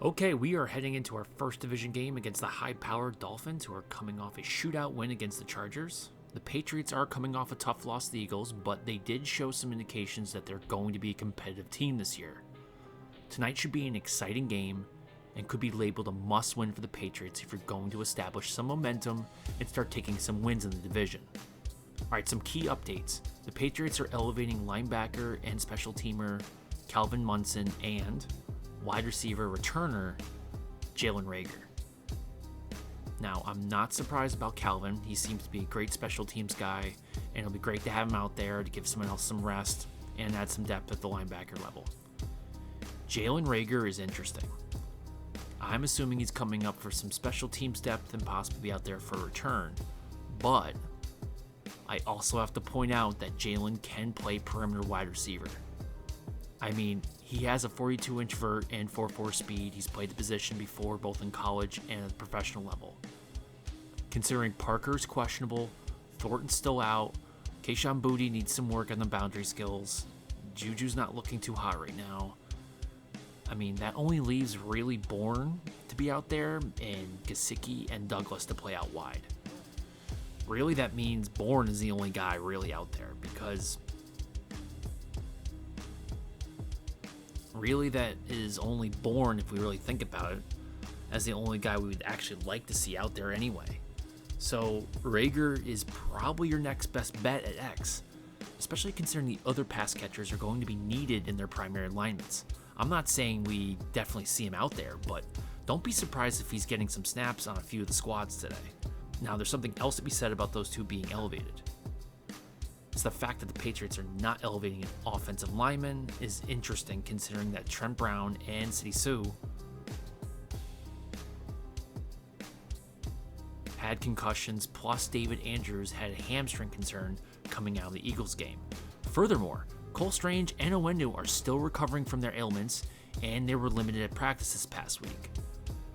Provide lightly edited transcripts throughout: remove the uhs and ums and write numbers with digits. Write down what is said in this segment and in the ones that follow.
Okay, we are heading into our first division game against the high-powered Dolphins, who are coming off a shootout win against the Chargers. The Patriots are coming off a tough loss to the Eagles, but they did show some indications that they're going to be a competitive team this year. Tonight should be an exciting game and could be labeled a must-win for the Patriots if you're going to establish some momentum and start taking some wins in the division. Alright, some key updates. The Patriots are elevating linebacker and special teamer Calvin Munson and wide receiver returner Jalen Reagor. Now, I'm not surprised about Calvin. He seems to be a great special teams guy, and it'll be great to have him out there to give someone else some rest and add some depth at the linebacker level. Jalen Reagor is interesting. I'm assuming he's coming up for some special teams depth and possibly be out there for a return, but I also have to point out that Jalen can play perimeter wide receiver. I mean, he has a 42-inch vert and 4.4 speed. He's played the position before, both in college and at the professional level. Considering Parker's questionable, Thornton's still out, Kayshon Boutte needs some work on the boundary skills, Juju's not looking too hot right now. I mean, that only leaves really Bourne to be out there and Gesicki and Douglas to play out wide. Really, that means Bourne is the only guy really out there, because really that is only Bourne, if we really think about it, as the only guy we would actually like to see out there anyway. So Reagor is probably your next best bet at X, especially considering the other pass catchers are going to be needed in their primary alignments. I'm not saying we definitely see him out there, but don't be surprised if he's getting some snaps on a few of the squads today. Now, there's something else to be said about those two being elevated. It's the fact that the Patriots are not elevating an offensive lineman is interesting, considering that Trent Brown and City Sue had concussions, plus David Andrews had a hamstring concern coming out of the Eagles game. Furthermore, Cole Strange and Onwenu are still recovering from their ailments, and they were limited at practice this past week.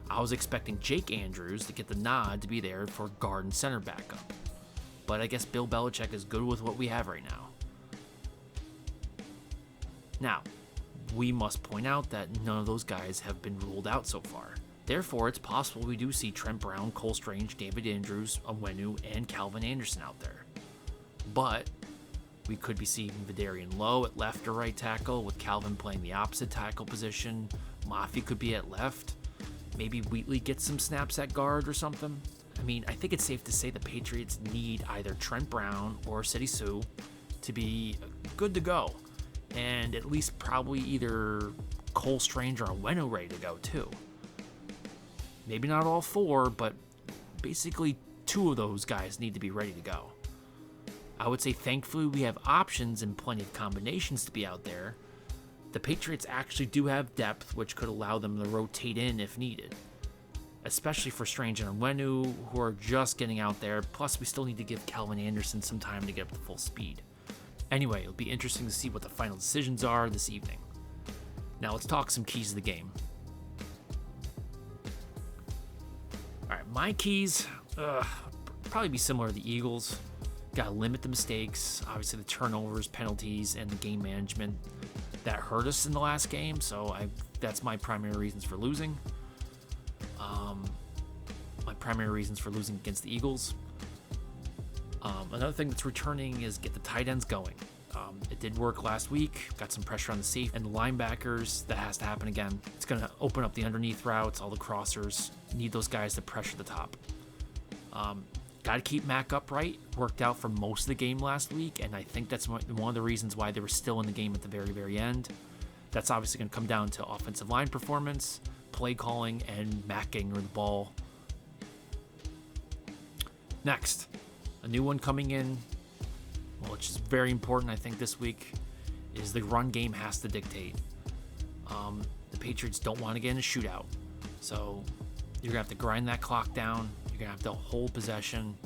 I was expecting Jake Andrews to get the nod to be there for guard and center backup, but I guess Bill Belichick is good with what we have right now. Now, we must point out that none of those guys have been ruled out so far. Therefore, it's possible we do see Trent Brown, Cole Strange, David Andrews, Onwenu, and Calvin Anderson out there. But we could be seeing Vidarian Lowe at left or right tackle, with Calvin playing the opposite tackle position. Mafi could be at left. Maybe Wheatley gets some snaps at guard or something. I mean, I think it's safe to say the Patriots need either Trent Brown or City Sue to be good to go. And at least probably either Cole Strange or Onwenu ready to go too. Maybe not all four, but basically two of those guys need to be ready to go. I would say thankfully we have options and plenty of combinations to be out there. The Patriots actually do have depth, which could allow them to rotate in if needed, especially for Strange and Onwenu, who are just getting out there. Plus, we still need to give Calvin Anderson some time to get up to full speed. Anyway, it'll be interesting to see what the final decisions are this evening. Now, let's talk some keys of the game. Alright, my keys probably be similar to the Eagles. Gotta limit the mistakes, obviously the turnovers, penalties, and the game management that hurt us in the last game, so that's my primary reasons for losing. My primary reasons for losing against the Eagles. Another thing that's returning is get the tight ends going. It did work last week, got some pressure on the safety and the linebackers. That has to happen again. It's going to open up the underneath routes, all the crossers. Need those guys to pressure the top. Got to keep Mac upright. Worked out for most of the game last week, and I think that's one of the reasons why they were still in the game at the very, very end. That's obviously going to come down to offensive line performance, play calling, and Mac getting rid of the ball. Next, a new one coming in, which is very important, I think, this week, is the run game has to dictate. The Patriots don't want to get in a shootout, so you're going to have to grind that clock down. You're going to have to hold possession.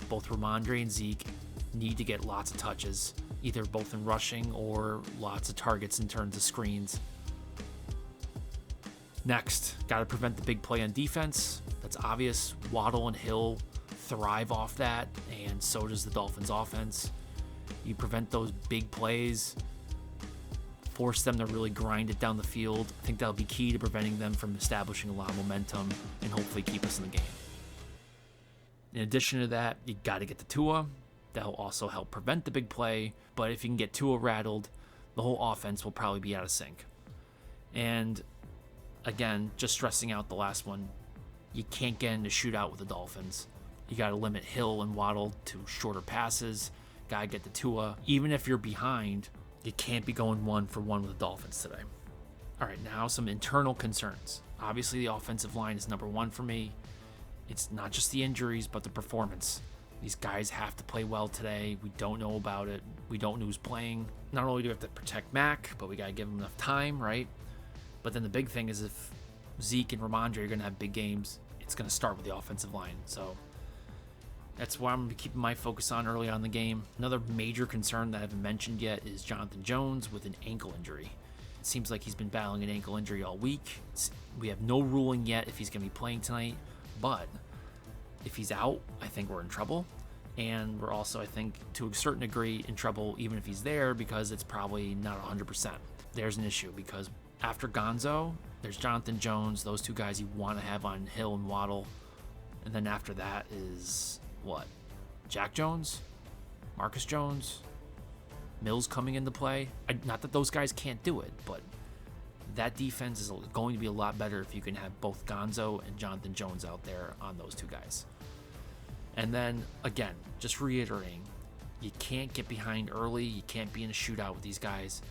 Both Ramondre and Zeke need to get lots of touches, either both in rushing or lots of targets in terms of screens. Next, got to prevent the big play on defense. That's obvious. Waddle and Hill thrive off that, and so does the Dolphins offense. You prevent those big plays, force them to really grind it down the field. I think that'll be key to preventing them from establishing a lot of momentum and hopefully keep us in the game. In addition to that, you got to get to Tua. That'll also help prevent the big play, but if you can get Tua rattled, the whole offense will probably be out of sync. And again, just stressing out the last one, you can't get into shootout with the Dolphins. You got to limit Hill and Waddle to shorter passes. Got to get to Tua. Even if you're behind, you can't be going 1-for-1 with the Dolphins today. All right, now some internal concerns. Obviously, the offensive line is number one for me. It's not just the injuries, but the performance. These guys have to play well today. We don't know about it. We don't know who's playing. Not only do we have to protect Mac, but we got to give him enough time, right? But then the big thing is if Zeke and Ramondre are going to have big games, it's going to start with the offensive line. So that's what I'm going to be keeping my focus on early on in the game. Another major concern that I haven't mentioned yet is Jonathan Jones with an ankle injury. It seems like he's been battling an ankle injury all week. We have no ruling yet if he's going to be playing tonight, but if he's out, I think we're in trouble. And we're also, I think, to a certain degree in trouble even if he's there because it's probably not 100%. There's an issue because after Gonzo, there's Jonathan Jones, those two guys you want to have on Hill and Waddle. And then after that is, what? Jack Jones? Marcus Jones? Mills coming into play? Not that those guys can't do it, but that defense is going to be a lot better if you can have both Gonzo and Jonathan Jones out there on those two guys. And then, again, just reiterating, you can't get behind early. You can't be in a shootout with these guys.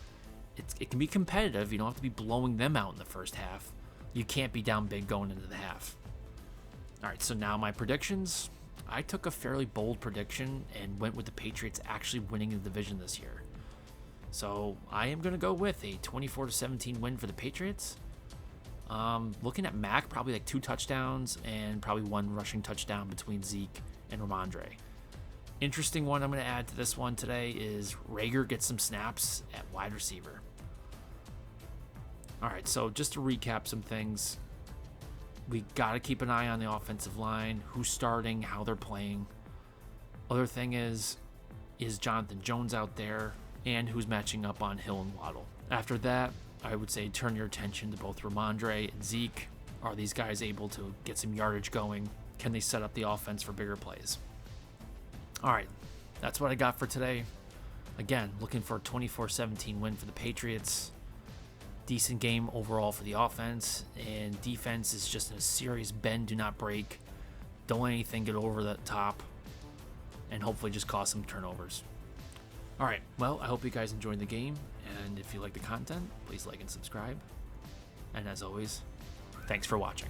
It can be competitive. You don't have to be blowing them out in the first half. You can't be down big going into the half. All right, so now my predictions. I took a fairly bold prediction and went with the Patriots actually winning the division this year. So I am going to go with a 24-17 win for the Patriots. Looking at Mac, probably like 2 touchdowns and probably 1 rushing touchdown between Zeke and Ramondre. Interesting one I'm going to add to this one today is Rager gets some snaps at wide receiver. All right, so just to recap some things, we got to keep an eye on the offensive line, who's starting, how they're playing. Other thing is Jonathan Jones out there, and who's matching up on Hill and Waddle. After that, I would say turn your attention to both Ramondre and Zeke. Are these guys able to get some yardage going? Can they set up the offense for bigger plays? All right, that's what I got for today. Again, looking for a 24-17 win for the Patriots. Decent game overall for the offense, and defense is just in a serious bend, do not break. Don't let anything get over the top, and hopefully just cause some turnovers. All right, well, I hope you guys enjoyed the game, and if you like the content, please like and subscribe. And as always, thanks for watching.